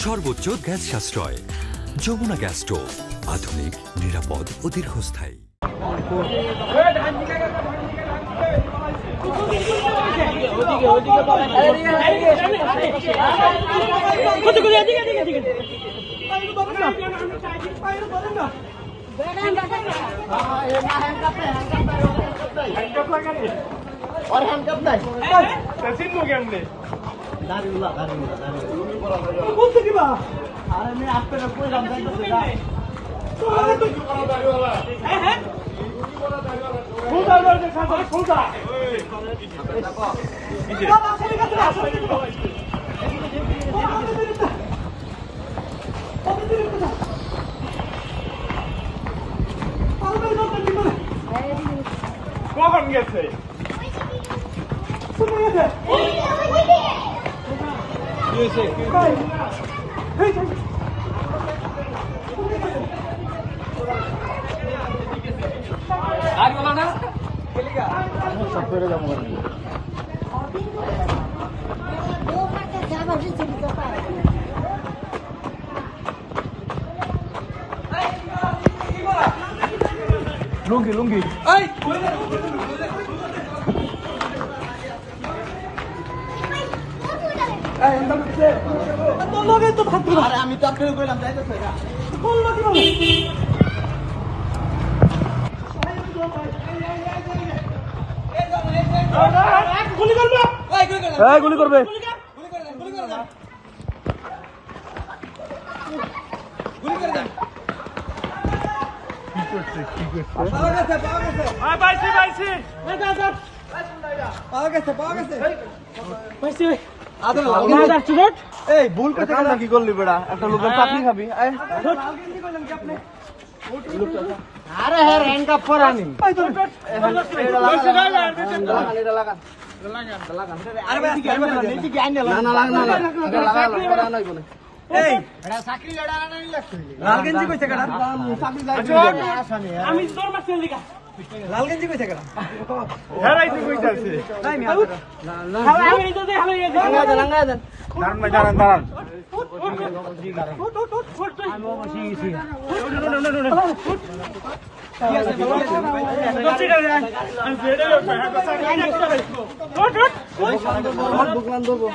সর্বোচ্চ গ্যাস সাশ্রয় Jamuna gas stove, আধুনিক, নিরাপদ ও দীর্ঘস্থায়ী। কখন গেছে আর বলা না সব করে যাবো লুঙ্গি লুঙ্গি আমি তো আপনাকে কইলাম যাইতেছে গুলি করবে এই ভুল করতে কি করলি বেড়া একটা লোকের চাকরি খাবি আরে হ্যাঁ হ্যান্ডকাপ পরানি লাল গেঞ্জি কইছে কেডা আমি তোর মাছ লিখা লাল গেঞ্জি কইছে কেডা হেরাইতে কইতাছে তাই মি আমি তো দেখালো লাঙ্গা দেন দাঁড়ান দাঁড়ান আমি বসে গেছি দোকান দেবো